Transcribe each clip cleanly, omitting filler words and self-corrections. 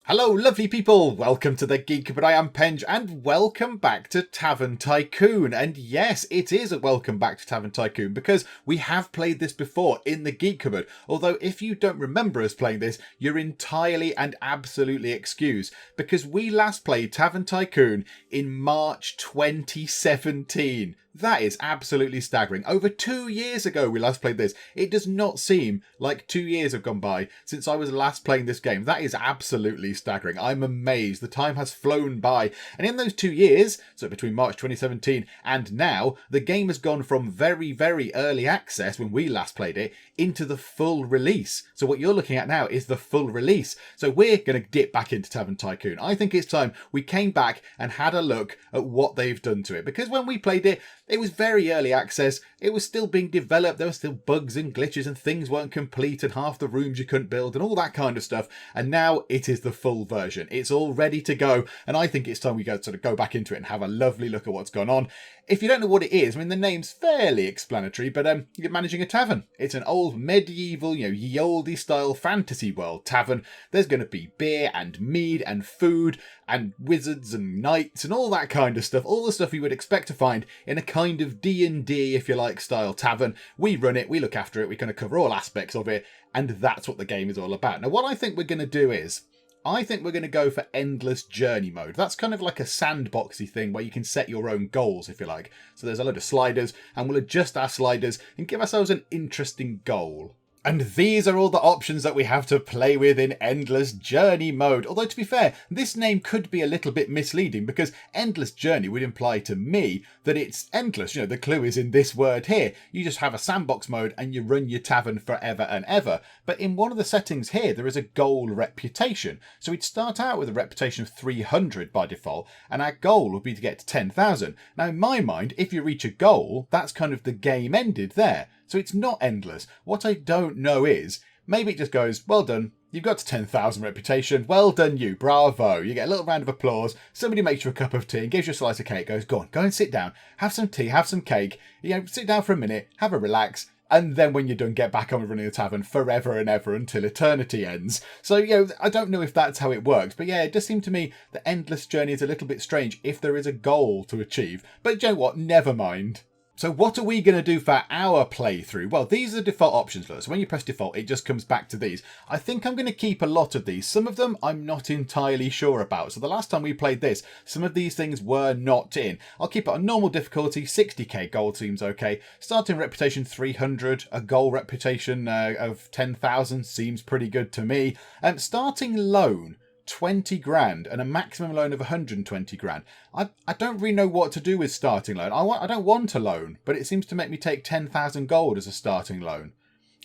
Hello lovely people, welcome to the Geek Cupboard. I am Penge and welcome back to Tavern Tycoon. And yes, it is a welcome back to Tavern Tycoon because we have played this before in the Geek Cupboard. Although if you don't remember us playing this, you're entirely and absolutely excused because we last played Tavern Tycoon in March 2017. That is absolutely staggering. Over 2 years ago we last played this. It does not seem like 2 years have gone by since I was last playing this game. That is absolutely staggering. I'm amazed. The time has flown by. And in those 2 years, so between March 2017 and now, the game has gone from very, very early access when we last played it into the full release. So what you're looking at now is the full release. So we're going to dip back into Tavern Tycoon. I think it's time we came back and had a look at what they've done to it. Because when we played it, it was very early access. It was still being developed. There were still bugs and glitches and things weren't complete and half the rooms you couldn't build and all that kind of stuff. And now it is the full version. It's all ready to go. And I think it's time we go back into it and have a lovely look at what's gone on. If you don't know what it is, I mean, the name's fairly explanatory, but you're managing a tavern. It's an old medieval, ye olde style fantasy world tavern. There's going to be beer and mead and food and wizards and knights and all that kind of stuff. All the stuff you would expect to find in a kind of D&D, if you like, style tavern. We run it, we look after it, we kind of cover all aspects of it, and that's what the game is all about. Now, what I think we're going to do is, I think we're going to go for endless journey mode. That's kind of like a sandboxy thing where you can set your own goals, if you like. So there's a load of sliders, and we'll adjust our sliders and give ourselves an interesting goal. And these are all the options that we have to play with in Endless Journey mode. Although, to be fair, this name could be a little bit misleading because Endless Journey would imply to me that it's endless. The clue is in this word here. You just have a sandbox mode and you run your tavern forever and ever. But in one of the settings here, there is a goal reputation. So we'd start out with a reputation of 300 by default, and our goal would be to get to 10,000. Now, in my mind, if you reach a goal, that's kind of the game ended there. So it's not endless. What I don't know is, maybe it just goes, well done, you've got to 10,000 reputation, well done you, bravo. You get a little round of applause, somebody makes you a cup of tea and gives you a slice of cake, goes, go and sit down, have some tea, have some cake, sit down for a minute, have a relax, and then when you're done, get back on with running the tavern forever and ever until eternity ends. So, I don't know if that's how it works, but yeah, it does seem to me that Endless Journey is a little bit strange if there is a goal to achieve. But you know what, never mind. So what are we going to do for our playthrough? Well, these are the default options. So when you press default, it just comes back to these. I think I'm going to keep a lot of these. Some of them I'm not entirely sure about. So the last time we played this, some of these things were not in. I'll keep it on normal difficulty. 60k gold seems okay. Starting reputation 300. A goal reputation of 10,000 seems pretty good to me. Starting loan 20 grand and a maximum loan of 120 grand. I don't really know what to do with starting loan. I don't want a loan, but it seems to make me take 10,000 gold as a starting loan.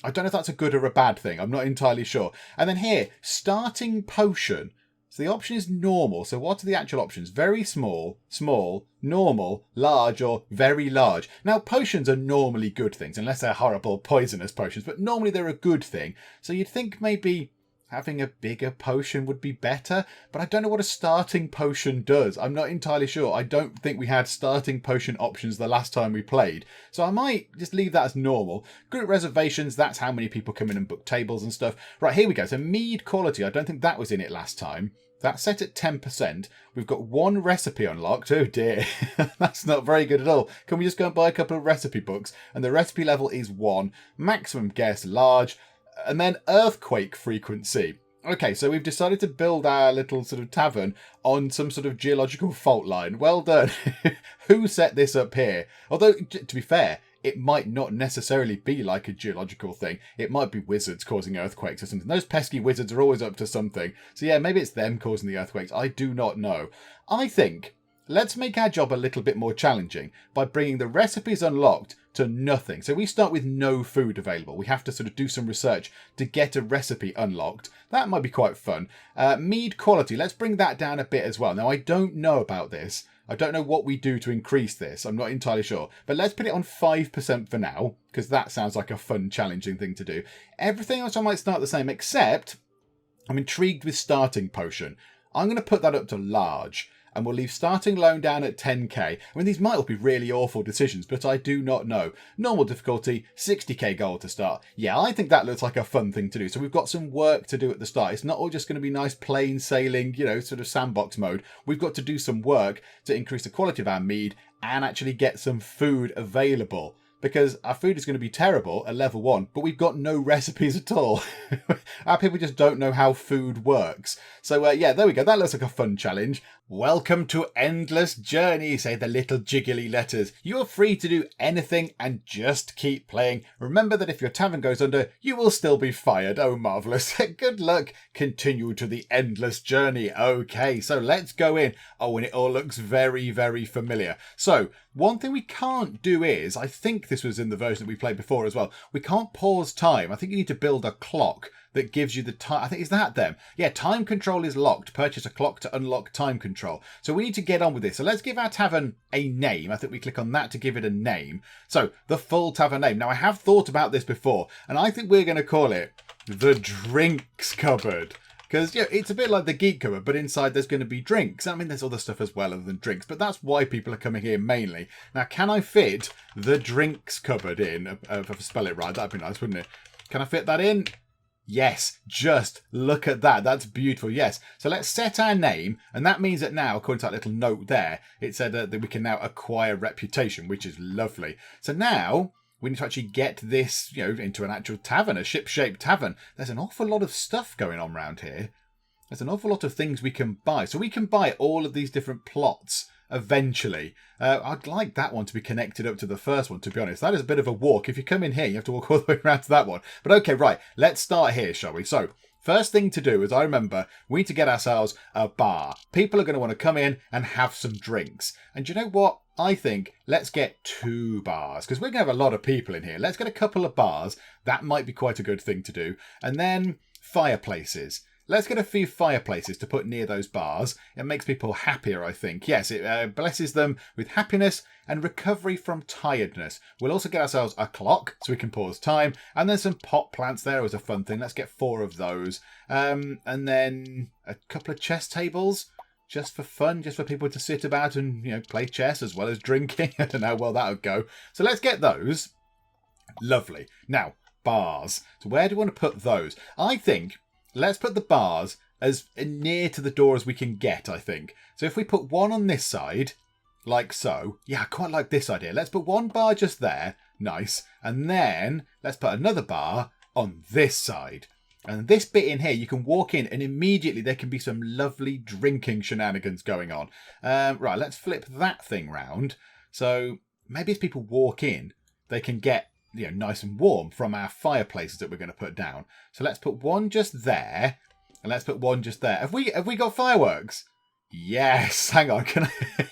I don't know if that's a good or a bad thing. I'm not entirely sure. And then here, starting potion. So the option is normal. So what are the actual options? Very small, small, normal, large, or very large. Now, potions are normally good things, unless they're horrible poisonous potions, but normally they're a good thing. So you'd think maybe having a bigger potion would be better, but I don't know what a starting potion does. I'm not entirely sure. I don't think we had starting potion options the last time we played. So I might just leave that as normal. Group reservations, that's how many people come in and book tables and stuff. Right, here we go. So mead quality, I don't think that was in it last time. That's set at 10%. We've got one recipe unlocked. Oh dear, that's not very good at all. Can we just go and buy a couple of recipe books? And the recipe level is 1. Maximum guess, large. And then earthquake frequency. Okay, so we've decided to build our little sort of tavern on some sort of geological fault line. Well done. Who set this up here? Although, to be fair, it might not necessarily be like a geological thing. It might be wizards causing earthquakes or something. Those pesky wizards are always up to something. So yeah, maybe it's them causing the earthquakes. I do not know. I think let's make our job a little bit more challenging by bringing the recipes unlocked to nothing. So we start with no food available. We have to sort of do some research to get a recipe unlocked. That might be quite fun. Mead quality, let's bring that down a bit as well. Now, I don't know about this. I don't know what we do to increase this. I'm not entirely sure. But let's put it on 5% for now, because that sounds like a fun, challenging thing to do. Everything else I might start the same, except I'm intrigued with starting potion. I'm going to put that up to large. and we'll leave starting loan down at 10k. I mean, these might all be really awful decisions, but I do not know. Normal difficulty, 60k gold to start. Yeah, I think that looks like a fun thing to do. So we've got some work to do at the start. It's not all just going to be nice plain sailing, you know, sort of sandbox mode. We've got to do some work to increase the quality of our mead and actually get some food available. Because our food is going to be terrible at level 1, but we've got no recipes at all. Our people just don't know how food works. So yeah, there we go. That looks like a fun challenge. Welcome to Endless Journey, say the little jiggly letters. You are free to do anything and just keep playing. Remember that if your tavern goes under, you will still be fired. Oh, marvellous. Good luck. Continue to the Endless Journey. Okay, so let's go in. Oh, and it all looks very, very familiar. So, one thing we can't do is, I think this was in the version that we played before as well, we can't pause time. I think you need to build a clock that gives you the time. I think, is that them? Yeah, time control is locked. Purchase a clock to unlock time control. So we need to get on with this. So let's give our tavern a name. I think we click on that to give it a name. So the full tavern name. Now I have thought about this before, and I think we're going to call it the Drinks Cupboard. Because, yeah, it's a bit like the Geek Cupboard, but inside there's going to be drinks. I mean, there's other stuff as well other than drinks, but that's why people are coming here mainly. Now, can I fit the Drinks Cupboard in? If I spell it right, that'd be nice, wouldn't it? Can I fit that in? Yes, just look at that. That's beautiful. Yes. So let's set our name. And that means that now, according to that little note there, it said that we can now acquire reputation, which is lovely. So now we need to actually get this, you know, into an actual tavern, a ship-shaped tavern. There's an awful lot of stuff going on around here. There's an awful lot of things we can buy. So we can buy all of these different plots eventually. I'd like that one to be connected up to the first one, to be honest. That is a bit of a walk. If you come in here, you have to walk all the way around to that one. But okay, right. Let's start here, shall we? So, first thing to do is, I remember, we need to get ourselves a bar. People are going to want to come in and have some drinks. And you know what? I think let's get 2 bars, because we're going to have a lot of people in here. Let's get a couple of bars. That might be quite a good thing to do. And then fireplaces. Let's get a few fireplaces to put near those bars. It makes people happier, I think. Yes, it blesses them with happiness and recovery from tiredness. We'll also get ourselves a clock so we can pause time. And then some pot plants there was a fun thing. Let's get 4 of those. And then a couple of chess tables. Just for fun, just for people to sit about and, you know, play chess as well as drinking. I don't know how well that would go. So let's get those. Lovely. Now, bars. So where do we want to put those? I think let's put the bars as near to the door as we can get, I think. So if we put one on this side, like so. Yeah, I quite like this idea. Let's put 1 bar just there. Nice. And then let's put another bar on this side. And this bit in here, you can walk in and immediately there can be some lovely drinking shenanigans going on. Right, let's flip that thing round. So maybe as people walk in, they can get, you know, nice and warm from our fireplaces that we're going to put down. So let's put 1 just there, and let's put 1 just there. Have we got fireworks? Yes. Hang on. Can I?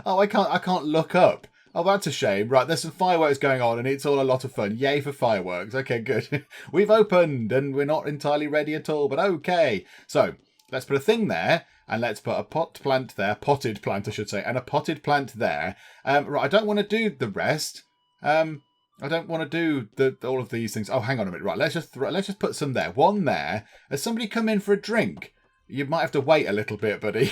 Oh, I can't look up. Oh, that's a shame. Right, there's some fireworks going on, and it's all a lot of fun. Yay for fireworks. Okay, good. We've opened, and we're not entirely ready at all, but okay. So let's put a thing there. And let's put a pot plant there, potted plant, I should say, and a potted plant there. Right, I don't want to do the rest. I don't want to do all of these things. Oh, hang on a minute. Right, let's just put some there. 1 there. Has somebody come in for a drink? You might have to wait a little bit, buddy.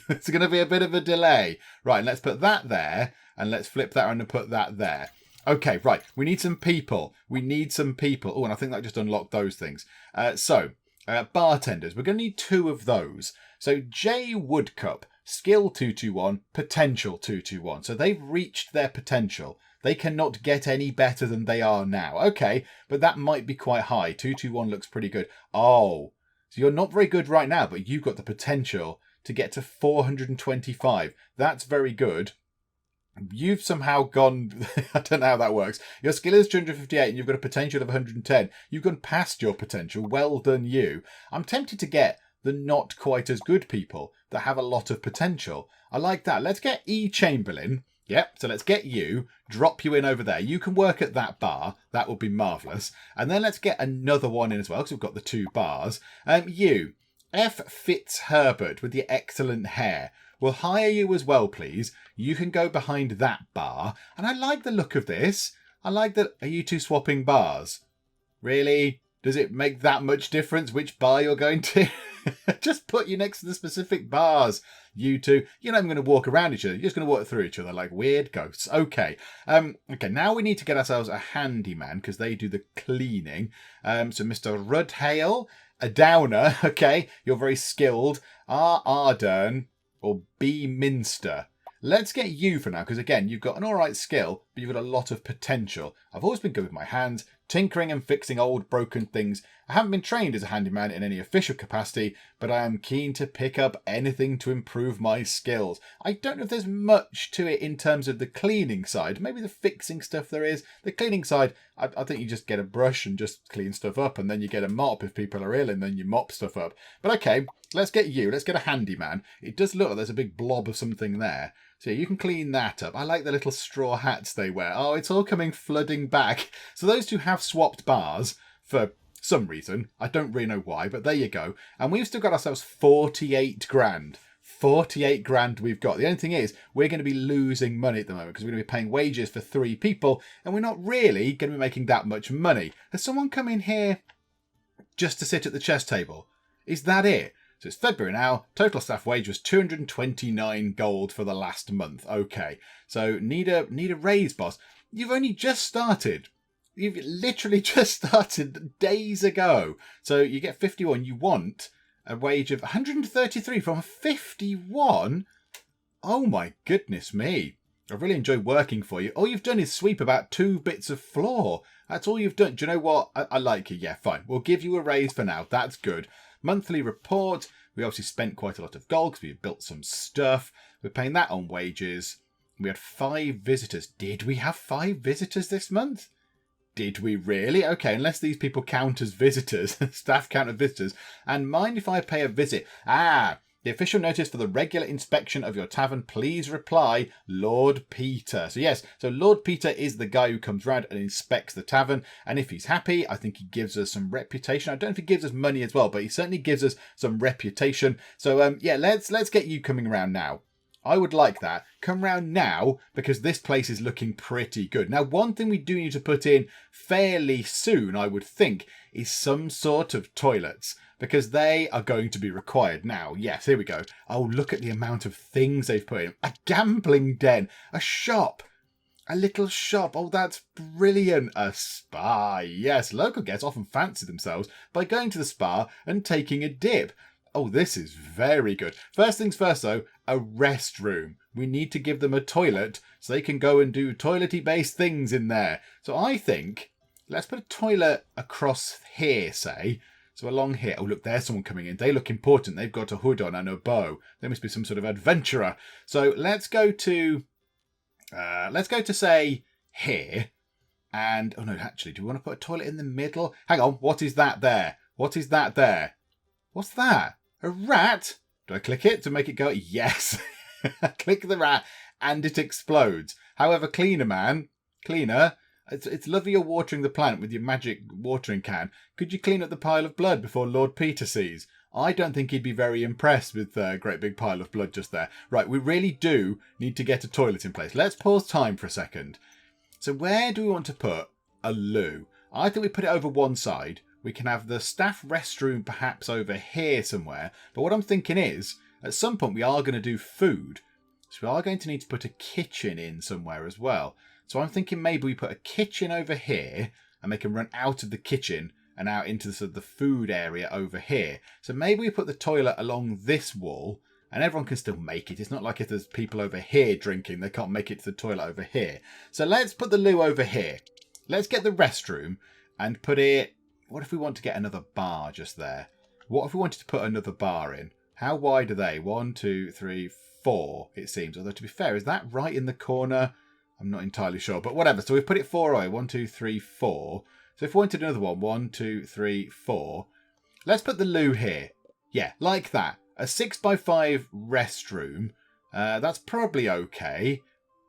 It's going to be a bit of a delay. Right, let's put that there, and let's flip that around and put that there. Okay, right. We need some people. Oh, and I think that just unlocked those things. Bartenders. We're going to need 2 of those. So J Woodcup, skill 221, potential 221. So they've reached their potential. They cannot get any better than they are now. Okay, but that might be quite high. 221 looks pretty good. Oh, so you're not very good right now, but you've got the potential to get to 425. That's very good. You've somehow gone, I don't know how that works. Your skill is 258 and you've got a potential of 110. You've gone past your potential. Well done, you. I'm tempted to get the not quite as good people that have a lot of potential. I like that. Let's get E. Chamberlain. Yep, so let's get you, drop you in over there. You can work at that bar. That would be marvellous. And then let's get another one in as well, because we've got the 2 bars. You, F. Fitzherbert, with your excellent hair. We'll hire you as well, please. You can go behind that bar. And I like the look of this. I like that. Are you 2 swapping bars? Really? Does it make that much difference which bar you're going to? Just put you next to the specific bars. You two, you're not even going to walk around each other. You're just going to walk through each other like weird ghosts. Okay. Okay, now we need to get ourselves a handyman because they do the cleaning. So Mr. Rudhale, a downer. Okay, you're very skilled. R. Ardern or B. Minster. Let's get you for now, because again, you've got an alright skill, but you've got a lot of potential. I've always been good with my hands, tinkering and fixing old broken things. I haven't been trained as a handyman in any official capacity, but I am keen to pick up anything to improve my skills. I don't know if there's much to it in terms of the cleaning side. Maybe the fixing stuff there is. The cleaning side, I think you just get a brush and just clean stuff up, and then you get a mop if people are ill, and then you mop stuff up. But okay, let's get you. Let's get a handyman. It does look like there's a big blob of something there. So you can clean that up. I like the little straw hats they wear. Oh, it's all coming flooding back. So those two have swapped bars for some reason. I don't really know why, but there you go. And we've still got ourselves 48 grand. 48 grand we've got. The only thing is, we're going to be losing money at the moment because we're going to be paying wages for 3 people, and we're not really going to be making that much money. Has someone come in here just to sit at the chess table? Is that it? So it's February now. Total staff wage was 229 gold for the last month. Okay, so need a raise, boss. You've only just started. You've literally just started days ago. So you get 51. You want a wage of 133 from 51? Oh my goodness me. I really enjoy working for you. All you've done is sweep about 2 bits of floor. That's all you've done. Do you know what? I like you. Yeah, fine. We'll give you a raise for now. That's good. Monthly report. We obviously spent quite a lot of gold because we built some stuff. We're paying that on wages. We had 5 visitors. Did we have 5 visitors this month? Did we really? Okay, unless these people count as visitors. Staff count as visitors. And mind if I pay a visit? The official notice for the regular inspection of your tavern, please reply, Lord Peter. So yes, so Lord Peter is the guy who comes round and inspects the tavern. And if he's happy, I think he gives us some reputation. I don't know if he gives us money as well, but he certainly gives us some reputation. So yeah, let's get you coming around now. I would like that. Come round now, because this place is looking pretty good. Now, one thing we do need to put in fairly soon, I would think, is some sort of toilets, because they are going to be required now. Yes, here we go. Oh, look at the amount of things they've put in. A gambling den, a shop, a little shop. Oh, that's brilliant. A spa. Yes, local guests often fancy themselves by going to the spa and taking a dip. Oh, this is very good. First things first, though, a restroom. We need to give them a toilet so they can go and do toilety-based things in there. So I think, let's put a toilet across here, say. So along here. Oh, look, there's someone coming in. They look important. They've got a hood on and a bow. They must be some sort of adventurer. So let's go to say, here. And, oh no, actually, do we want to put a toilet in the middle? Hang on, what is that there? What is that there? What's that? A rat? Do I click it to make it go? Yes. Click the rat and it explodes. However, cleaner, it's lovely you're watering the plant with your magic watering can. Could you clean up the pile of blood before Lord Peter sees? I don't think he'd be very impressed with the great big pile of blood just there. Right, we really do need to get a toilet in place. Let's pause time for a second. So where do we want to put a loo? I think we put it over one side. We can have the staff restroom perhaps over here somewhere. But what I'm thinking is, at some point we are going to do food. So we are going to need to put a kitchen in somewhere as well. So I'm thinking maybe we put a kitchen over here and they can run out of the kitchen and out into the, sort of the food area over here. So maybe we put the toilet along this wall and everyone can still make it. It's not like if there's people over here drinking, they can't make it to the toilet over here. So let's put the loo over here. Let's get the restroom and put it... What if we want to get another bar just there? What if we wanted to put another bar in? How wide are they? 1, 2, 3, 4, it seems. Although, to be fair, is that right in the corner? I'm not entirely sure, but whatever. So we've put it 4 away. 1, 2, 3, 4. So if we wanted another one, 1, 2, 3, 4. Let's put the loo here. Yeah, like that. A 6x5 restroom. That's probably okay.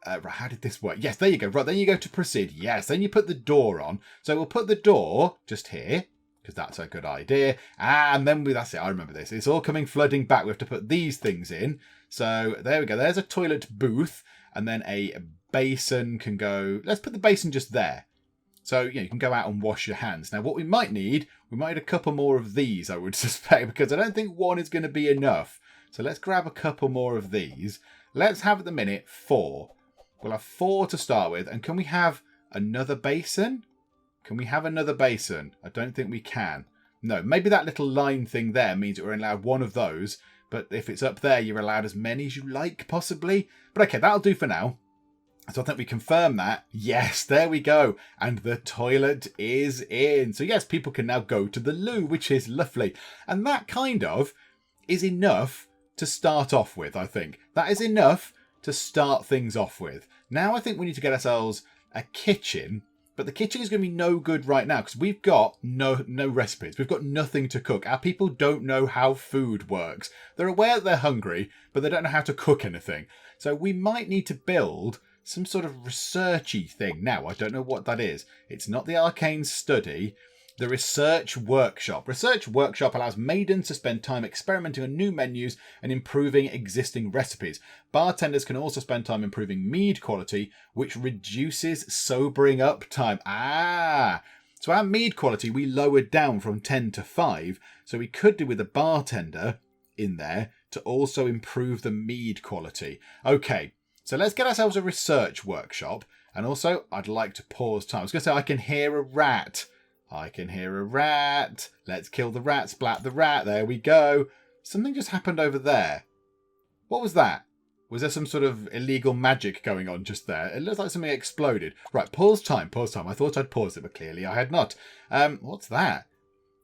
Right, how did this work? Yes, there you go. Right, then you go to proceed. Yes, then you put the door on. So we'll put the door just here, because that's a good idea. And then that's it. I remember this. It's all coming flooding back. We have to put these things in. So there we go. There's a toilet booth. And then a basin can go... Let's put the basin just there. So, you can go out and wash your hands. Now, what we might need, We might need a couple more of these, I would suspect, because I don't think one is going to be enough. So let's grab a couple more of these. Let's have at the minute 4. We'll have 4 to start with. And can we have another basin? Can we have another basin? I don't think we can. No, maybe that little line thing there means that we're allowed one of those. But if it's up there, you're allowed as many as you like, possibly. But okay, that'll do for now. So I think we confirm that. Yes, there we go. And the toilet is in. So yes, people can now go to the loo, which is lovely. And that kind of is enough to start off with, I think. That is enough to start things off with. Now I think we need to get ourselves a kitchen. But the kitchen is going to be no good right now because we've got no recipes. We've got nothing to cook. Our people don't know how food works. They're aware that they're hungry, but they don't know how to cook anything. So we might need to build some sort of researchy thing. Now, I don't know what that is. It's not the arcane study. The research workshop. Research workshop allows maidens to spend time experimenting on new menus and improving existing recipes. Bartenders can also spend time improving mead quality, which reduces sobering up time. So our mead quality we lowered down from 10 to 5. So we could do with a bartender in there to also improve the mead quality. Okay. So let's get ourselves a research workshop. And also, I'd like to pause time. I was going to say, I can hear a rat. I can hear a rat. Let's kill the rat, splat the rat. There we go. Something just happened over there. What was that? Was there some sort of illegal magic going on just there? It looks like something exploded. Right, pause time, pause time. I thought I'd paused it, but clearly I had not. What's that?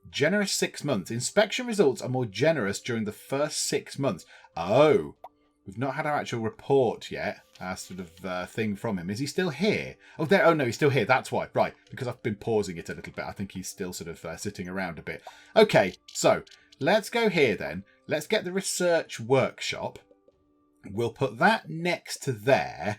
Generous 6 months. Inspection results are more generous during the first 6 months. Oh. We've not had our actual report yet, our sort of thing from him. Is he still here? Oh, there. Oh, no, he's still here. That's why. Right, because I've been pausing it a little bit. I think he's still sort of sitting around a bit. Okay, so let's go here then. Let's get the research workshop. We'll put that next to there.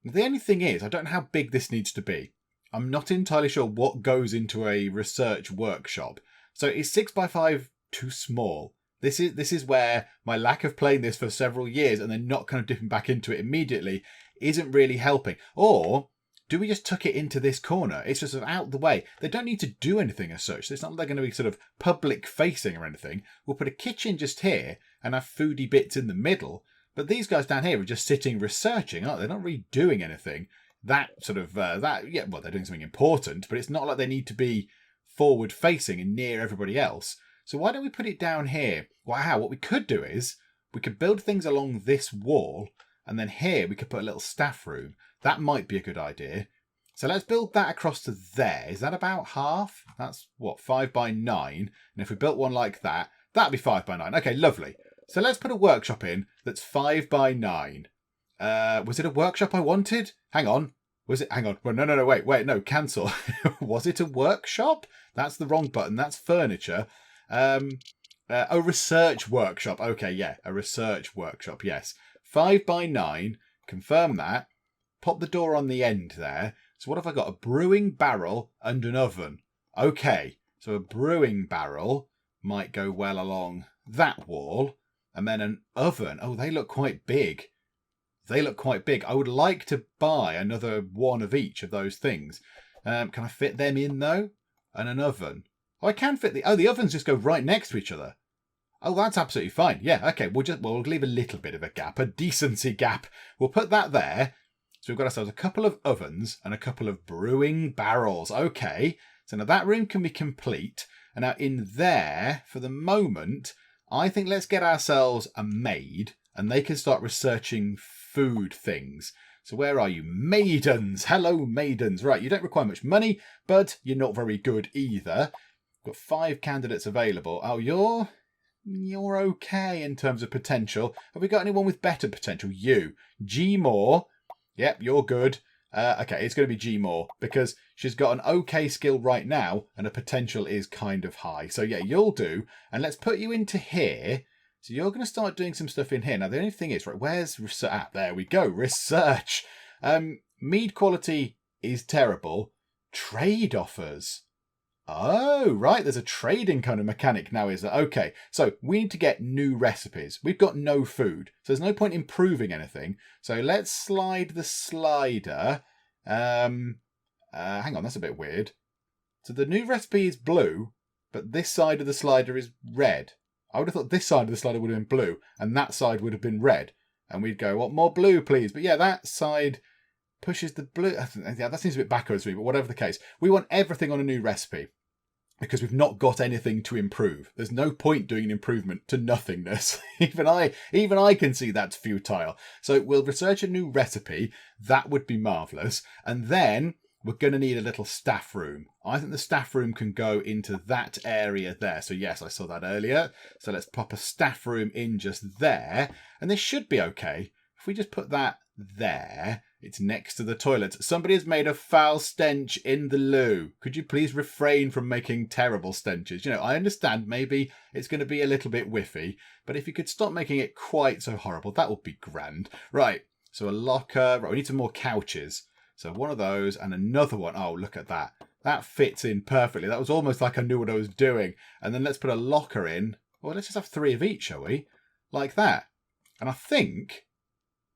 The only thing is, I don't know how big this needs to be. I'm not entirely sure what goes into a research workshop. So is 6x5 too small? This is where my lack of playing this for several years and then not kind of dipping back into it immediately isn't really helping. Or do we just tuck it into this corner? It's just sort of out the way. They don't need to do anything as such. It's not like they're going to be sort of public facing or anything. We'll put a kitchen just here and have foodie bits in the middle. But these guys down here are just sitting researching, aren't they? They're not really doing anything. Well, they're doing something important, but it's not like they need to be forward facing and near everybody else. So why don't we put it down here? Wow, what we could do is we could build things along this wall and then here we could put a little staff room. That might be a good idea. So let's build that across to there. Is that about half? That's what, 5x9. And if we built one like that, that'd be 5x9. Okay, lovely. So let's put a workshop in that's 5x9. Was it a workshop I wanted? Hang on. Was it? Hang on. Well, no, wait, no, cancel. Was it a workshop? That's the wrong button. That's furniture. A research workshop. Okay, yeah, a research workshop. Yes, 5x9. Confirm that. Pop the door on the end there. So what have I got? A brewing barrel and an oven. Okay, so a brewing barrel might go well along that wall, and then an oven. Oh, they look quite big. They look quite big. I would like to buy another one of each of those things. Can I fit them in though? And an oven. Oh, I can fit the ovens just go right next to each other. Oh, that's absolutely fine. Yeah, okay. We'll leave a little bit of a gap, a decency gap. We'll put that there. So we've got ourselves a couple of ovens and a couple of brewing barrels. Okay. So now that room can be complete. And now in there, for the moment, I think let's get ourselves a maid and they can start researching food things. So where are you? Maidens. Hello, maidens. Right, you don't require much money, but you're not very good either. Got 5 candidates available. Oh, you're okay in terms of potential. Have we got anyone with better potential? You. G Moore. Yep, you're good. Okay, it's going to be G Moore because she's got an okay skill right now and her potential is kind of high. So yeah, you'll do. And let's put you into here. So you're going to start doing some stuff in here. Now, the only thing is, right, where's research? Ah, there we go. Research. Mead quality is terrible. Trade offers. Oh, right. There's a trading kind of mechanic now, is there? Okay. So we need to get new recipes. We've got no food. So there's no point improving anything. So let's slide the slider. Hang on. That's a bit weird. So the new recipe is blue, but this side of the slider is red. I would have thought this side of the slider would have been blue, and that side would have been red. And we'd go, what, more blue, please? But yeah, that side pushes the blue. Yeah, that seems a bit backwards to me, but whatever the case. We want everything on a new recipe because we've not got anything to improve. There's no point doing an improvement to nothingness. Even I can see that's futile. So we'll research a new recipe. That would be marvellous. And then we're going to need a little staff room. I think the staff room can go into that area there. So yes, I saw that earlier. So let's pop a staff room in just there. And this should be okay. If we just put that there, it's next to the toilet. Somebody has made a foul stench in the loo. Could you please refrain from making terrible stenches? You know, I understand maybe it's going to be a little bit whiffy, but if you could stop making it quite so horrible, that would be grand. Right, so a locker. Right, we need some more couches. So one of those and another one. Oh, look at that. That fits in perfectly. That was almost like I knew what I was doing. And then let's put a locker in. Well, let's just have 3 of each, shall we? Like that. And I think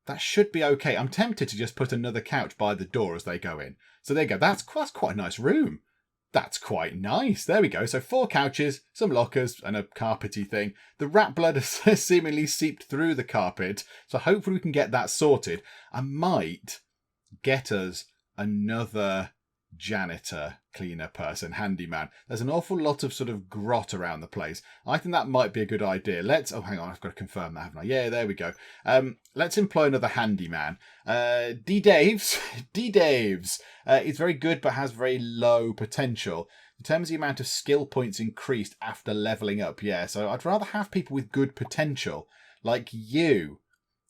that should be okay. I'm tempted to just put another couch by the door as they go in. So there you go. That's quite a nice room. That's quite nice. There we go. So 4 couches, some lockers, and a carpety thing. The rat blood has seemingly seeped through the carpet. So hopefully we can get that sorted. I might get us another janitor, cleaner person, handyman. There's an awful lot of sort of grot around the place. I think that might be a good idea. Oh, hang on, I've got to confirm that, haven't I? Yeah, there we go. Let's employ another handyman. D-Daves. It's very good, but has very low potential. In terms of the amount of skill points increased after leveling up, yeah. So I'd rather have people with good potential, like you.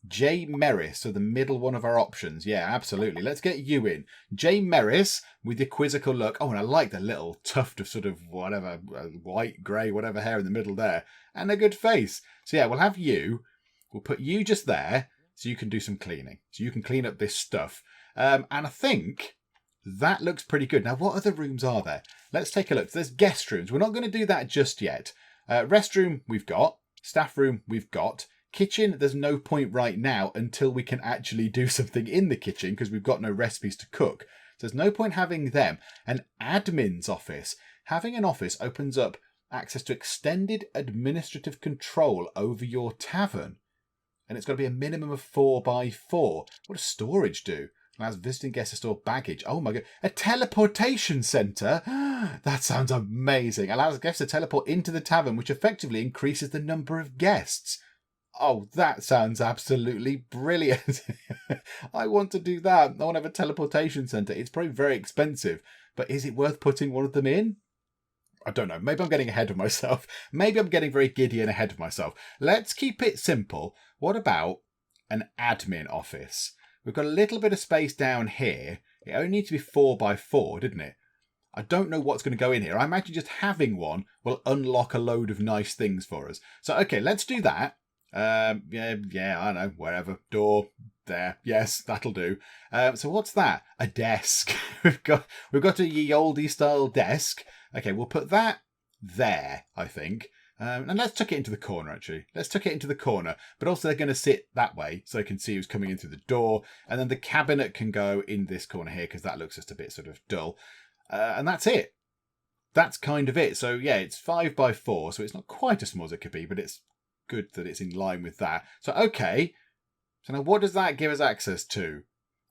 J. Merris, so the middle one of our options. Yeah, absolutely. Let's get you in. J. Merris with the quizzical look. Oh, and I like the little tuft of sort of whatever, white, grey, whatever hair in the middle there. And a good face. So yeah, we'll have you. We'll put you just there so you can do some cleaning. So you can clean up this stuff. And I think that looks pretty good. Now, what other rooms are there? Let's take a look. There's guest rooms. We're not going to do that just yet. Restroom, we've got. Staff room, we've got. Kitchen, there's no point right now until we can actually do something in the kitchen because we've got no recipes to cook. So there's no point having them. An admin's office. Having an office opens up access to extended administrative control over your tavern. And it's got to be a minimum of 4x4. What does storage do? Allows visiting guests to store baggage. Oh my god. A teleportation centre? That sounds amazing. Allows guests to teleport into the tavern, which effectively increases the number of guests. Oh, that sounds absolutely brilliant. I want to do that. I want to have a teleportation centre. It's probably very expensive, but is it worth putting one of them in? I don't know. Maybe I'm getting ahead of myself. Maybe I'm getting very giddy and ahead of myself. Let's keep it simple. What about an admin office? We've got a little bit of space down here. It only needs to be 4x4, didn't it? I don't know what's going to go in here. I imagine just having one will unlock a load of nice things for us. So, okay, let's do that. Yeah, I don't know, wherever. Door, there. Yes, that'll do. So what's that? A desk. we've got a ye oldie style desk. Okay, we'll put that there, I think. And let's tuck it into the corner, actually. Let's tuck it into the corner. But also they're going to sit that way so they can see who's coming in through the door. And then the cabinet can go in this corner here because that looks just a bit sort of dull. And that's it. That's kind of it. So yeah, it's 5x4. So it's not quite as small as it could be, but it's good that it's in line with that. So okay, so now what does that give us access to?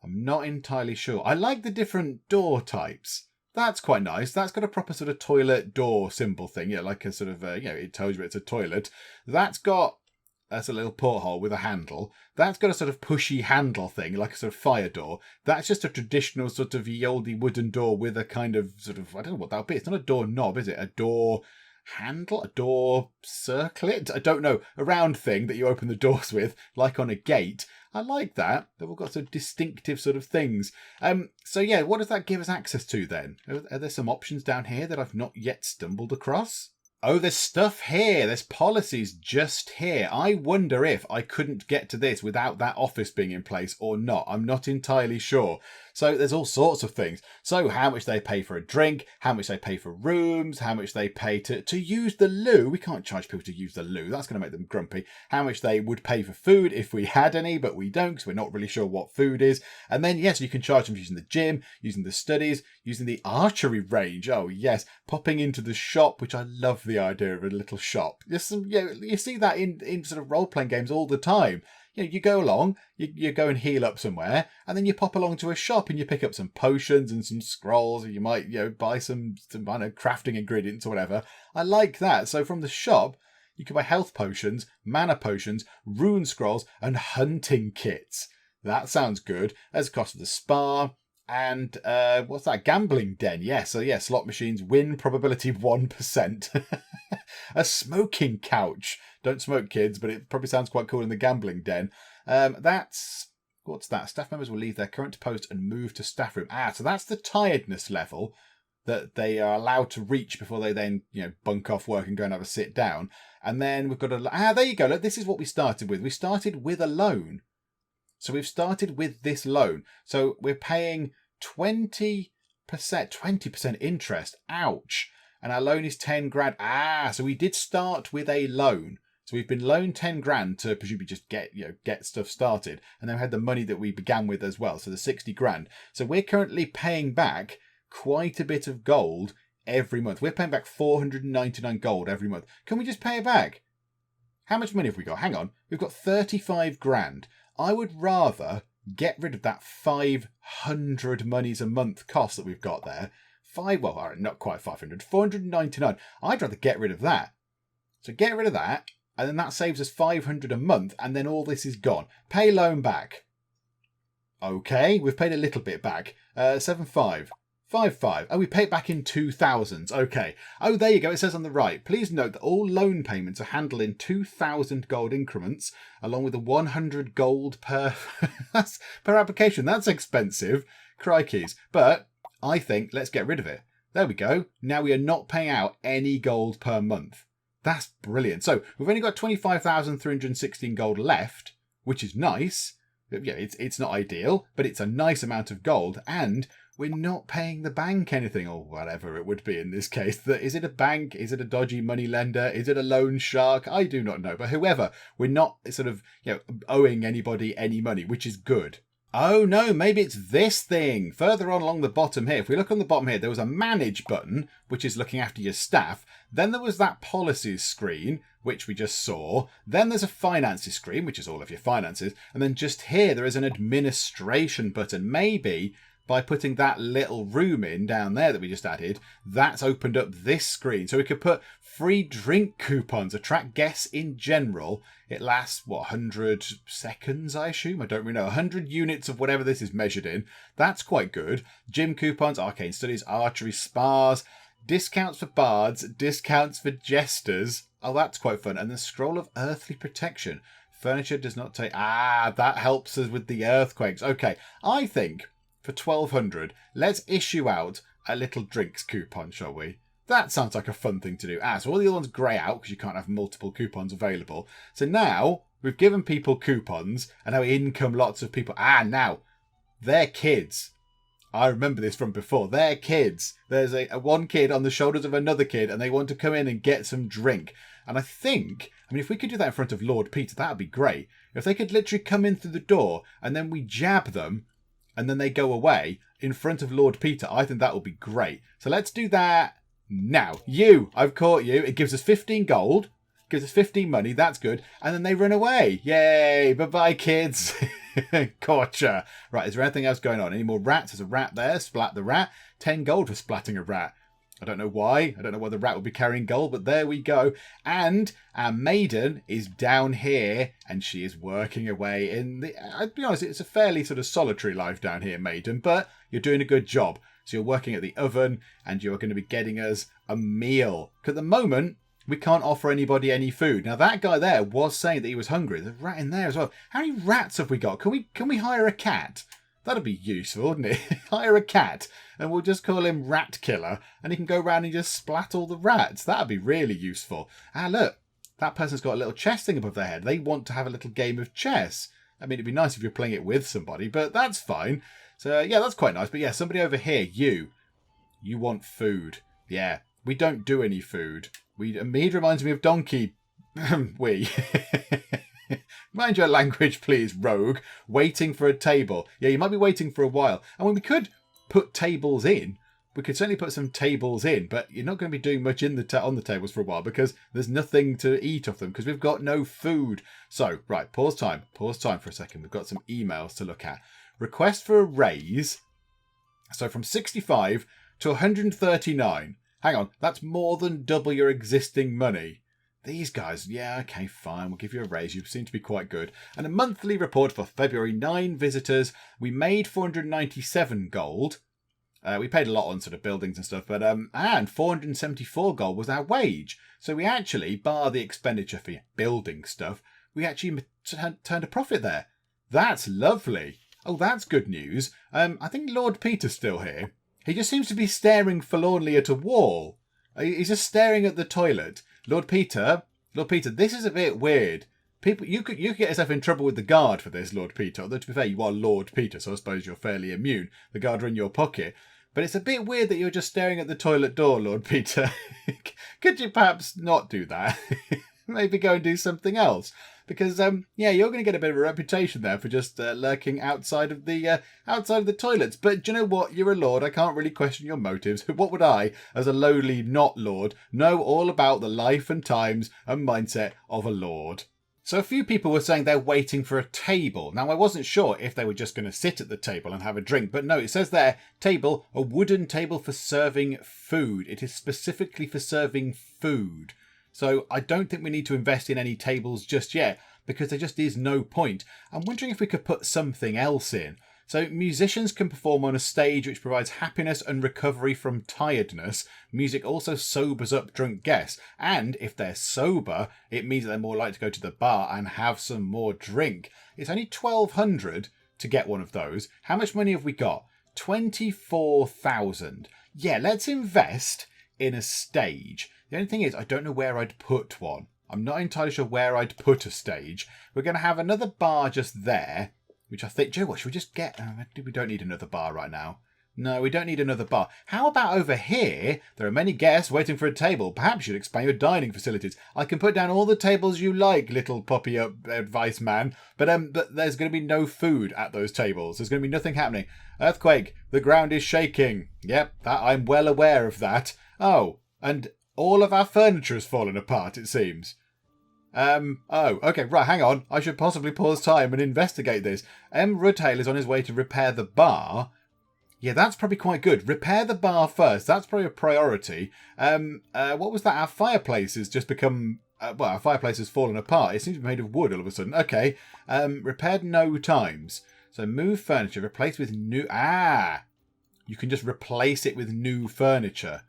I'm not entirely sure. I like the different door types. That's quite nice. That's got a proper sort of toilet door symbol thing, yeah, like a sort of it tells you it's a toilet. That's got a little porthole with a handle. That's got a sort of pushy handle thing, like a sort of fire door. That's just a traditional sort of ye olde wooden door with a kind of sort of, I don't know what that'll be. It's not a door knob, is it? A door handle, a door circlet, I don't know, a round thing that you open the doors with, like on a gate. I like that we've got some distinctive sort of things. So yeah, what does that give us access to then? Are there some options down here that I've not yet stumbled across? Oh, there's stuff here. There's policies just here. I wonder if I couldn't get to this without that office being in place or not. I'm not entirely sure. So there's all sorts of things. So how much they pay for a drink, how much they pay for rooms, how much they pay to use the loo. We can't charge people to use the loo. That's going to make them grumpy. How much they would pay for food if we had any, but we don't because we're not really sure what food is. And then, yes, you can charge them for using the gym, using the studies, using the archery range. Oh, yes. Popping into the shop, which I love the idea of a little shop. You see that in sort of role-playing games all the time. You go along, you go and heal up somewhere, and then you pop along to a shop and you pick up some potions and some scrolls, or you might, buy some crafting ingredients or whatever. I like that. So from the shop, you can buy health potions, mana potions, rune scrolls, and hunting kits. That sounds good. As the cost of the spa. And what's that? Gambling den. Yeah, so yeah, slot machines, win probability 1%. A smoking couch. Don't smoke, kids, but it probably sounds quite cool in the gambling den. What's that? Staff members will leave their current post and move to staff room. So that's the tiredness level that they are allowed to reach before they then, bunk off work and go and have a sit down. And then we've got there you go. Look, this is what we started with. We started with a loan. So we've started with this loan. So we're paying 20% interest. Ouch. And our loan is 10 grand. So we did start with a loan. So we've been loaned 10 grand to presumably just get stuff started. And then we had the money that we began with as well. So the 60 grand. So we're currently paying back quite a bit of gold every month. We're paying back 499 gold every month. Can we just pay it back? How much money have we got? Hang on. We've got 35 grand. I would rather get rid of that 500 monies a month cost that we've got there. Not quite 500, 499. I'd rather get rid of that. So get rid of that, and then that saves us 500 a month, and then all this is gone. Pay loan back. Okay, we've paid a little bit back. 7.5. 5.5. Oh, we pay it back in 2000s. Okay. Oh, there you go. It says on the right. Please note that all loan payments are handled in 2,000 gold increments, along with the 100 gold per per application. That's expensive. Crikeys. But I think let's get rid of it. There we go. Now we are not paying out any gold per month. That's brilliant. So we've only got 25,316 gold left, which is nice. Yeah, it's not ideal, but it's a nice amount of gold, and we're not paying the bank anything, or whatever it would be in this case. Is it a bank? Is it a dodgy money lender? Is it a loan shark? I do not know. But whoever, we're not sort of owing anybody any money, which is good. Oh no, maybe it's this thing. Further on along the bottom here, if we look on the bottom here, there was a manage button, which is looking after your staff. Then there was that policies screen, which we just saw. Then there's a finances screen, which is all of your finances. And then just here, there is an administration button. Maybe by putting that little room in down there that we just added, that's opened up this screen. So we could put free drink coupons, attract guests in general. It lasts, 100 seconds, I assume? I don't really know. 100 units of whatever this is measured in. That's quite good. Gym coupons, arcane studies, archery, spas, discounts for bards, discounts for jesters. Oh, that's quite fun. And the scroll of earthly protection. Furniture does not take... that helps us with the earthquakes. Okay, I think for 1,200, let's issue out a little drinks coupon, shall we? That sounds like a fun thing to do. So all the other ones grey out because you can't have multiple coupons available. So now we've given people coupons, and now in come lots of people. Now they're kids. I remember this from before. They're kids. There's a one kid on the shoulders of another kid, and they want to come in and get some drink. And I think, if we could do that in front of Lord Peter, that would be great. If they could literally come in through the door, and then we jab them, and then they go away in front of Lord Peter, I think that would be great. So let's do that now. I've caught you. It gives us 15 gold, gives us 15 money. That's good. And then they run away. Yay. Bye-bye, kids. Gotcha. Right, is there anything else going on? Any more rats? There's a rat there. Splat the rat. 10 gold for splatting a rat. I don't know why. I don't know why the rat would be carrying gold, but there we go. And our maiden is down here, and she is working away in the... I'll be honest, it's a fairly sort of solitary life down here, maiden, but you're doing a good job. So you're working at the oven, and you're going to be getting us a meal. Because at the moment, we can't offer anybody any food. Now, that guy there was saying that he was hungry. There's a rat in there as well. How many rats have we got? Can we hire a cat? That'd be useful, wouldn't it? Hire a cat, and we'll just call him Rat Killer, and he can go around and just splat all the rats. That'd be really useful. Look, that person's got a little chess thing above their head. They want to have a little game of chess. It'd be nice if you're playing it with somebody, but that's fine. So, yeah, that's quite nice. But yeah, somebody over here, you want food. Yeah, we don't do any food. Mead reminds me of donkey. We. Mind your language, please, rogue. Waiting for a table. Yeah, you might be waiting for a while. And when we could put tables in, we could certainly put some tables in, but you're not going to be doing much in on the tables for a while because there's nothing to eat off them because we've got no food. So, right, pause time. Pause time for a second. We've got some emails to look at. Request for a raise. So from 65 to 139. Hang on, that's more than double your existing money. These guys, yeah, okay, fine, we'll give you a raise. You seem to be quite good. And a monthly report for February, 9 visitors. We made 497 gold. We paid a lot on sort of buildings and stuff, but and 474 gold was our wage. So we actually, bar the expenditure for building stuff, we actually turned a profit there. That's lovely. Oh, that's good news. I think Lord Peter's still here. He just seems to be staring forlornly at a wall. He's just staring at the toilet. Lord Peter, this is a bit weird. People, you could get yourself in trouble with the guard for this, Lord Peter. Although, to be fair, you are Lord Peter, so I suppose you're fairly immune. The guard are in your pocket. But it's a bit weird that you're just staring at the toilet door, Lord Peter. Could you perhaps not do that? Maybe go and do something else. Because, yeah, you're going to get a bit of a reputation there for just lurking outside of the toilets. But do you know what? You're a lord. I can't really question your motives. What would I, as a lowly not lord, know all about the life and times and mindset of a lord? So a few people were saying they're waiting for a table. Now, I wasn't sure if they were just going to sit at the table and have a drink. But no, it says there, table, a wooden table for serving food. It is specifically for serving food. So I don't think we need to invest in any tables just yet because there just is no point. I'm wondering if we could put something else in. So musicians can perform on a stage which provides happiness and recovery from tiredness. Music also sobers up drunk guests. And if they're sober, it means that they're more likely to go to the bar and have some more drink. It's only 1,200 to get one of those. How much money have we got? 24,000. Yeah, let's invest in a stage. The only thing is, I don't know where I'd put one. I'm not entirely sure where I'd put a stage. We're going to have another bar just there, which I think, Joe, what should we just get? We don't need another bar right now. No, we don't need another bar. How about over here? There are many guests waiting for a table. Perhaps you'd expand your dining facilities. I can put down all the tables you like, little puppy advice man. But there's going to be no food at those tables. There's going to be nothing happening. Earthquake. The ground is shaking. Yep, I'm well aware of that. Oh, and all of our furniture has fallen apart, it seems. Oh, okay, right, hang on. I should possibly pause time and investigate this. Rudhale is on his way to repair the bar. Yeah, that's probably quite good. Repair the bar first. That's probably a priority. What was that? Our fireplace has just become... our fireplace has fallen apart. It seems to be made of wood all of a sudden. Okay. Repaired no times. So move furniture. Replace with new... You can just replace it with new furniture.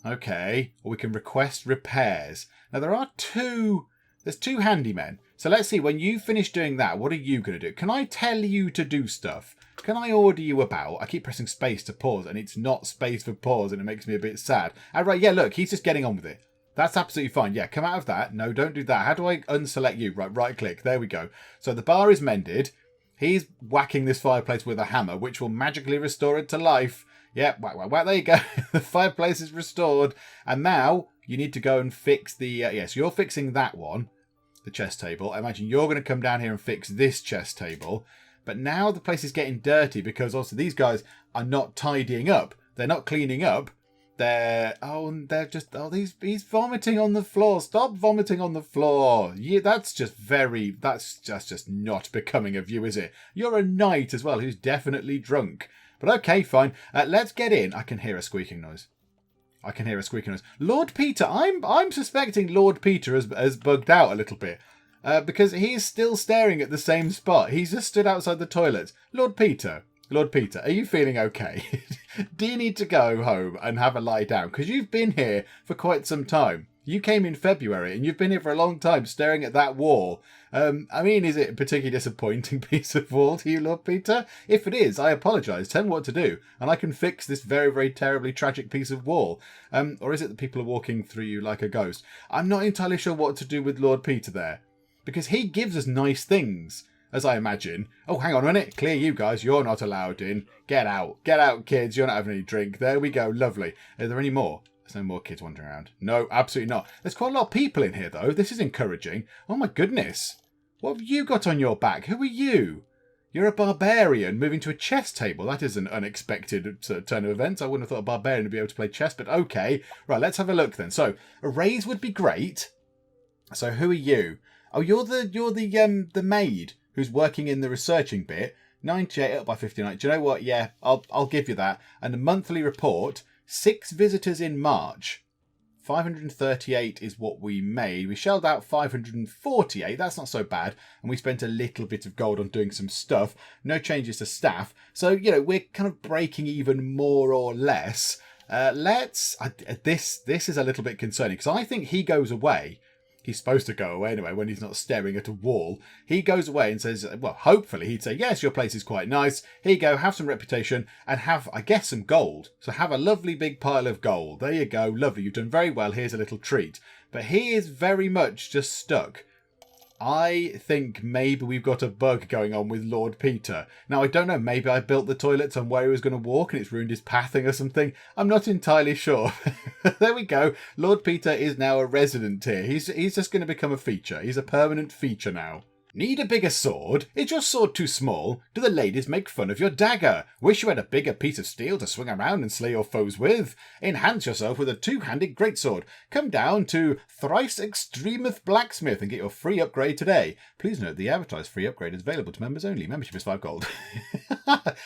Okay. Or we can request repairs. Now, there's two handymen. So let's see. When you finish doing that, what are you going to do? Can I tell you to do stuff? Can I order you about? I keep pressing space to pause, and it's not space for pause, and it makes me a bit sad. Right, yeah, look, he's just getting on with it. That's absolutely fine. Yeah, come out of that. No, don't do that. How do I unselect you? Right click. There we go. So the bar is mended. He's whacking this fireplace with a hammer, which will magically restore it to life. Yep, whack. There you go. The fireplace is restored. And now you need to go and fix the... yes, you're fixing that one, the chess table. I imagine you're going to come down here and fix this chess table. But now the place is getting dirty because also these guys are not tidying up. They're not cleaning up. He's vomiting on the floor. Stop vomiting on the floor. Yeah, that's just not becoming of you, is it? You're a knight as well who's definitely drunk. But okay, fine. Let's get in. I can hear a squeaking noise. Lord Peter, I'm suspecting Lord Peter has bugged out a little bit. Because he's still staring at the same spot. He's just stood outside the toilet. Lord Peter, are you feeling okay? Do you need to go home and have a lie down? Because you've been here for quite some time. You came in February and you've been here for a long time staring at that wall. Is it a particularly disappointing piece of wall to you, Lord Peter? If it is, I apologise. Tell me what to do and I can fix this very, very terribly tragic piece of wall. Or is it that people are walking through you like a ghost? I'm not entirely sure what to do with Lord Peter there. Because he gives us nice things. as I imagine. Oh, hang on a minute. Clear you guys. You're not allowed in. Get out. Get out, kids. You're not having any drink. There we go. Lovely. Are there any more? There's no more kids wandering around. No, absolutely not. There's quite a lot of people in here, though. This is encouraging. Oh, my goodness. What have you got on your back? Who are you? You're a barbarian moving to a chess table. That is an unexpected turn of events. I wouldn't have thought a barbarian would be able to play chess, but okay. Right, let's have a look then. So, a raise would be great. So, who are you? Oh, you're the maid who's working in the researching bit. 98 up by 59. Do you know what? Yeah, I'll give you that. And a monthly report. 6 visitors in March. 538 is what we made. We shelled out 548. That's not so bad. And we spent a little bit of gold on doing some stuff. No changes to staff. So, you know, we're kind of breaking even more or less. This is a little bit concerning because I think he goes away. He's supposed to go away anyway when he's not staring at a wall. He goes away and says, well, hopefully he'd say, yes, your place is quite nice. Here you go, have some reputation and have, I guess, some gold. So have a lovely big pile of gold. There you go, lovely. You've done very well. Here's a little treat. But he is very much just stuck. I think maybe we've got a bug going on with Lord Peter. Now, I don't know. Maybe I built the toilets on where he was going to walk and it's ruined his pathing or something. I'm not entirely sure. There we go. Lord Peter is now a resident here. He's just going to become a feature. He's a permanent feature now. Need a bigger sword? Is your sword too small? Do the ladies make fun of your dagger? Wish you had a bigger piece of steel to swing around and slay your foes with? Enhance yourself with a 2-handed greatsword. Come down to Thrice Extremeth Blacksmith and get your free upgrade today. Please note the advertised free upgrade is available to members only. Membership is 5 gold.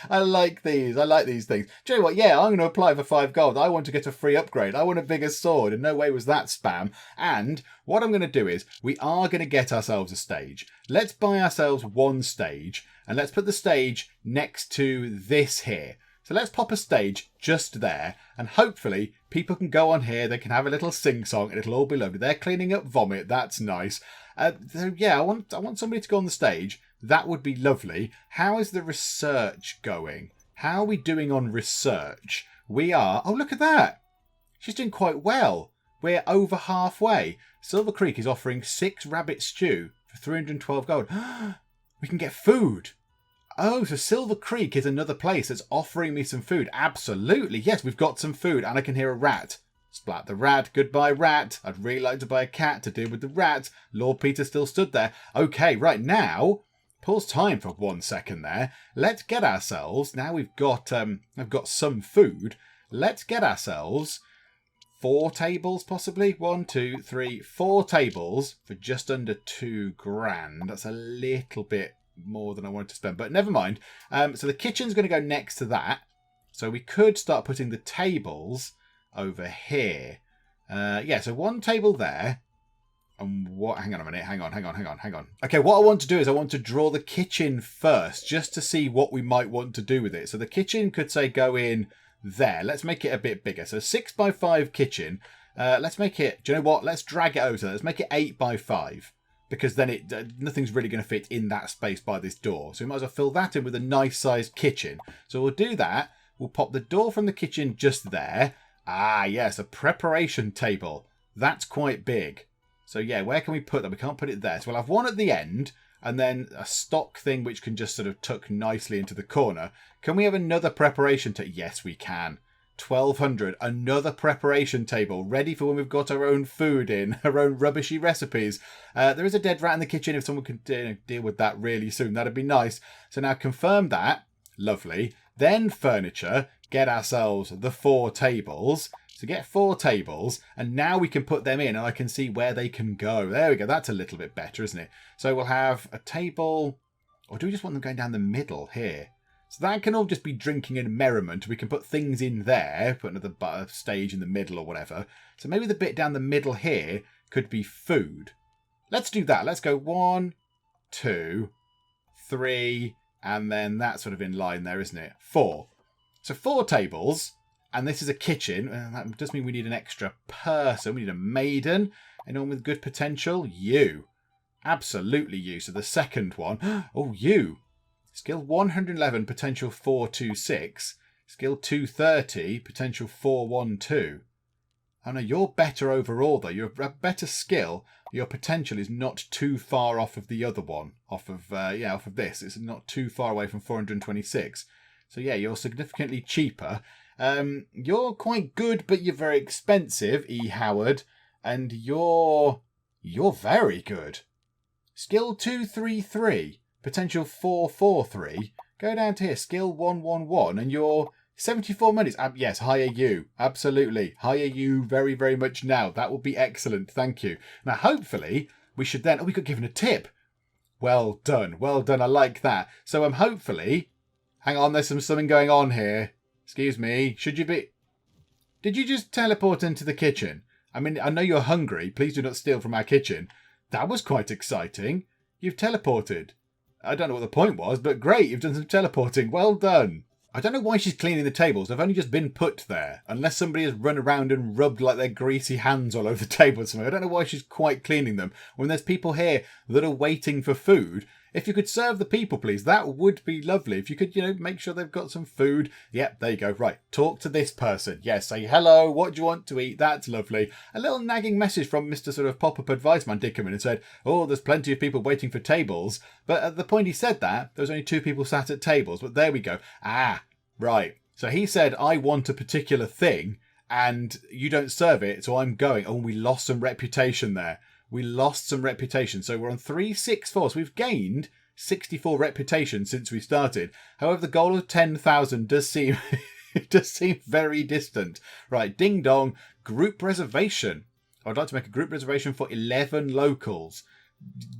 I like these. I like these things. Do you know what? Yeah, I'm going to apply for 5 gold. I want to get a free upgrade. I want a bigger sword. And no way was that spam. And what I'm going to do is we are going to get ourselves a stage. Let's buy ourselves 1 stage and let's put the stage next to this here. So let's pop a stage just there and hopefully people can go on here. They can have a little sing-song and it'll all be lovely. They're cleaning up vomit. That's nice. So yeah, I want somebody to go on the stage. That would be lovely. How is the research going? How are we doing on research? We are... Oh, look at that. She's doing quite well. We're over halfway. Silver Creek is offering 6 rabbit stew for 312 gold. We can get food. Oh, so Silver Creek is another place that's offering me some food. Absolutely. Yes, we've got some food and I can hear a rat. Splat the rat. Goodbye, rat. I'd really like to buy a cat to deal with the rat. Lord Peter still stood there. Okay, right now... Pause time for 1 second there. Let's get ourselves... Now I've got some food. Let's get ourselves... 4 tables, possibly. 1, 2, 3, 4 tables for just under 2 grand. That's a little bit more than I wanted to spend, but never mind. So the kitchen's going to go next to that. So we could start putting the tables over here. Yeah, so 1 table there. And what? Hang on a minute. Hang on. Okay, what I want to do is I want to draw the kitchen first, just to see what we might want to do with it. So the kitchen could say go in there. Let's make it a bit bigger. So 6x5 kitchen. Let's make it, do you know what? Let's drag it over. Let's make it 8x5 because then nothing's really going to fit in that space by this door. So we might as well fill that in with a nice sized kitchen. So we'll do that. We'll pop the door from the kitchen just there. Ah, yes, a preparation table. That's quite big. So yeah, where can we put that? We can't put it there. So we'll have one at the end and then a stock thing which can just sort of tuck nicely into the corner. Can we have another preparation table? Yes, we can. 1200. Another preparation table ready for when we've got our own food in, our own rubbishy recipes. There is a dead rat in the kitchen. If someone could deal with that really soon, that'd be nice. So now confirm that. Lovely. Then furniture. Get ourselves the 4 tables. So get 4 tables, and now we can put them in, and I can see where they can go. There we go. That's a little bit better, isn't it? So we'll have a table, or do we just want them going down the middle here? So that can all just be drinking and merriment. We can put things in there, put another stage in the middle or whatever. So maybe the bit down the middle here could be food. Let's do that. Let's go 1, 2, 3, and then that's sort of in line there, isn't it? 4. So 4 tables. And this is a kitchen. That does mean we need an extra person. We need a maiden. Anyone with good potential? You. Absolutely you. So the second one. Oh, you. Skill 111, potential 426. Skill 230, potential 412. Oh no, you're better overall though. You're a better skill. Your potential is not too far off of the other one. Off of this. It's not too far away from 426. So yeah, you're significantly cheaper. You're quite good, but you're very expensive, E. Howard. And you're very good. Skill 233, potential 443. Go down to here, skill 111, and you're 74 minutes. Yes, hire you. Absolutely. Hire you very, very much now. That would be excellent. Thank you. Now, hopefully, we should then... Oh, we got given a tip. Well done. Well done. I like that. So, hopefully... Hang on, there's something going on here. Excuse me. Should you be... Did you just teleport into the kitchen? I mean, I know you're hungry. Please do not steal from our kitchen. That was quite exciting. You've teleported. I don't know what the point was, but great. You've done some teleporting. Well done. I don't know why she's cleaning the tables. They've only just been put there. Unless somebody has run around and rubbed like their greasy hands all over the table or something. I don't know why she's quite cleaning them. When there's people here that are waiting for food. If you could serve the people, please, that would be lovely. If you could, make sure they've got some food. Yep, there you go. Right, talk to this person. Yes, say hello. What do you want to eat? That's lovely. A little nagging message from Mr. sort of pop-up advice man did come in and said, oh, there's plenty of people waiting for tables. But at the point he said that, there was only 2 people sat at tables. But there we go. Ah, right. So he said, I want a particular thing and you don't serve it, so I'm going. Oh, we lost some reputation there. We lost some reputation. So we're on 364. So we've gained 64 reputation since we started. However, the goal of 10,000 does seem very distant. Right, ding dong, group reservation. I'd like to make a group reservation for 11 locals.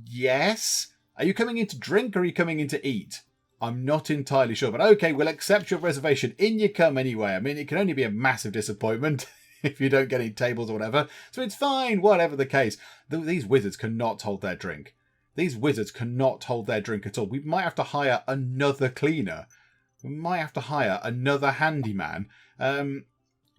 Yes? Are you coming in to drink or are you coming in to eat? I'm not entirely sure, but okay, we'll accept your reservation. In you come anyway. I mean, it can only be a massive disappointment if you don't get any tables or whatever. So it's fine, whatever the case. These wizards cannot hold their drink. These wizards cannot hold their drink at all. We might have to hire another cleaner. We might have to hire another handyman.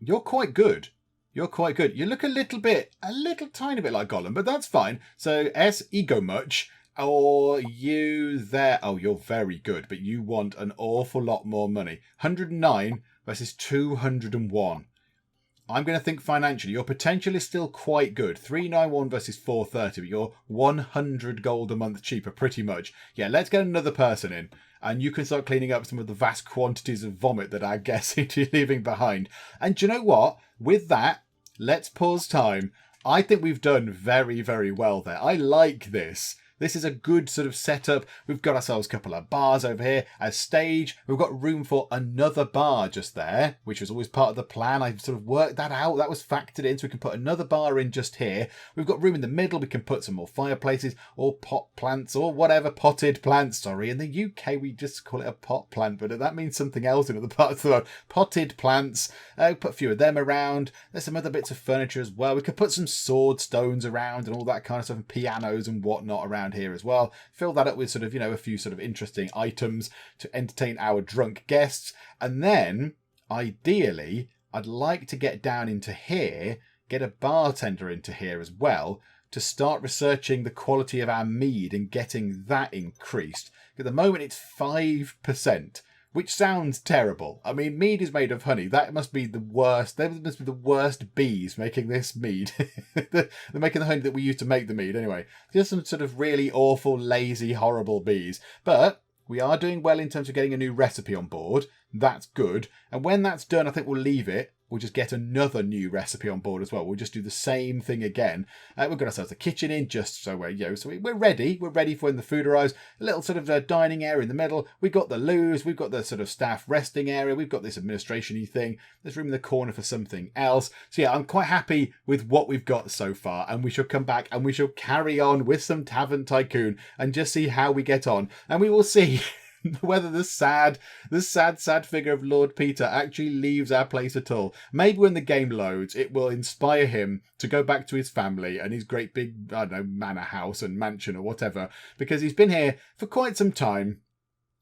You're quite good. You're quite good. You look a little tiny bit like Gollum, but that's fine. So S, ego much. Or you there. Oh, you're very good, but you want an awful lot more money. 109 versus 201. I'm going to think financially. Your potential is still quite good. 391 versus 430, but you're 100 gold a month cheaper, pretty much. Yeah, let's get another person in. And you can start cleaning up some of the vast quantities of vomit that our guests are leaving behind. And do you know what? With that, let's pause time. I think we've done very, very well there. I like this. This is a good sort of setup. We've got ourselves a couple of bars over here. A stage. We've got room for another bar just there, which was always part of the plan. I've sort of worked that out. That was factored in, so we can put another bar in just here. We've got room in the middle. We can put some more fireplaces or pot plants or whatever. Potted plants, sorry. In the UK, we just call it a pot plant, but that means something else in other parts of the world. Potted plants. Put a few of them around. There's some other bits of furniture as well. We could put some sword stones around and all that kind of stuff, and pianos and whatnot around here as well. Fill that up with sort of, a few sort of interesting items to entertain our drunk guests. And then, ideally, I'd like to get down into here, get a bartender into here as well, to start researching the quality of our mead and getting that increased. At the moment, it's 5%. Which sounds terrible. I mean, mead is made of honey. That must be the worst. That must be the worst bees making this mead. They're making the honey that we use to make the mead. Anyway, just some sort of really awful, lazy, horrible bees. But we are doing well in terms of getting a new recipe on board. That's good. And when that's done, I think we'll leave it. We'll just get another new recipe on board as well. We'll just do the same thing again. We've got ourselves a kitchen in just so we're ready. We're ready for when the food arrives. A little sort of dining area in the middle. We've got the loos. We've got the sort of staff resting area. We've got this administration-y thing. There's room in the corner for something else. So yeah, I'm quite happy with what we've got so far. And we shall come back and we shall carry on with some Tavern Tycoon and just see how we get on. And we will see whether the sad figure of Lord Peter actually leaves our place at all. Maybe when the game loads, it will inspire him to go back to his family and his great big, manor house and mansion or whatever, because he's been here for quite some time,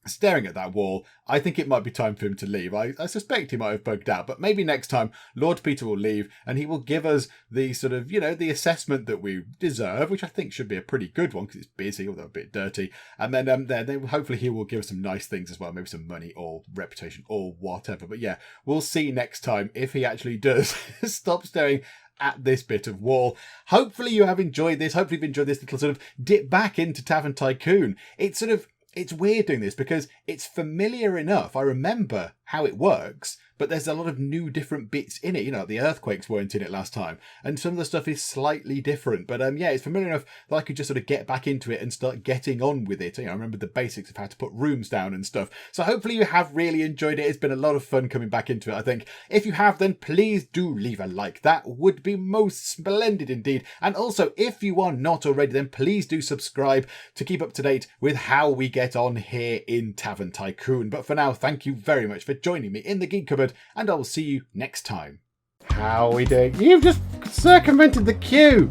staring at that wall. I think it might be time for him to leave. I suspect he might have bugged out, but maybe next time Lord Peter will leave and he will give us the sort of, the assessment that we deserve, which I think should be a pretty good one because it's busy, although a bit dirty. And then hopefully he will give us some nice things as well, maybe some money or reputation or whatever. But yeah, we'll see next time if he actually does stop staring at this bit of wall. Hopefully you have enjoyed this. Hopefully you've enjoyed this little sort of dip back into Tavern Tycoon. It's weird doing this because it's familiar enough. I remember how it works, but there's a lot of new different bits in it. You know, the earthquakes weren't in it last time, and some of the stuff is slightly different. But yeah, it's familiar enough that I could just sort of get back into it and start getting on with it. You know, I remember the basics of how to put rooms down and stuff. So hopefully you have really enjoyed it. It's been a lot of fun coming back into it, I think. If you have, then please do leave a like. That would be most splendid indeed. And also, if you are not already, then please do subscribe to keep up to date with how we get on here in Tavern Tycoon. But for now, thank you very much for joining me in the Geek Cupboard, and I will see you next time. How are we doing? You've just circumvented the queue.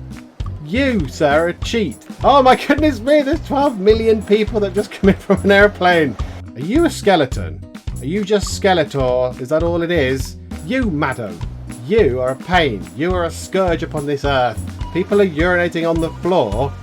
You, sir, are a cheat. Oh my goodness me, there's 12 million people that just come in from an airplane. Are you a skeleton? Are you just Skeletor? Is that all it is? You, madam. You are a pain. You are a scourge upon this earth. People are urinating on the floor.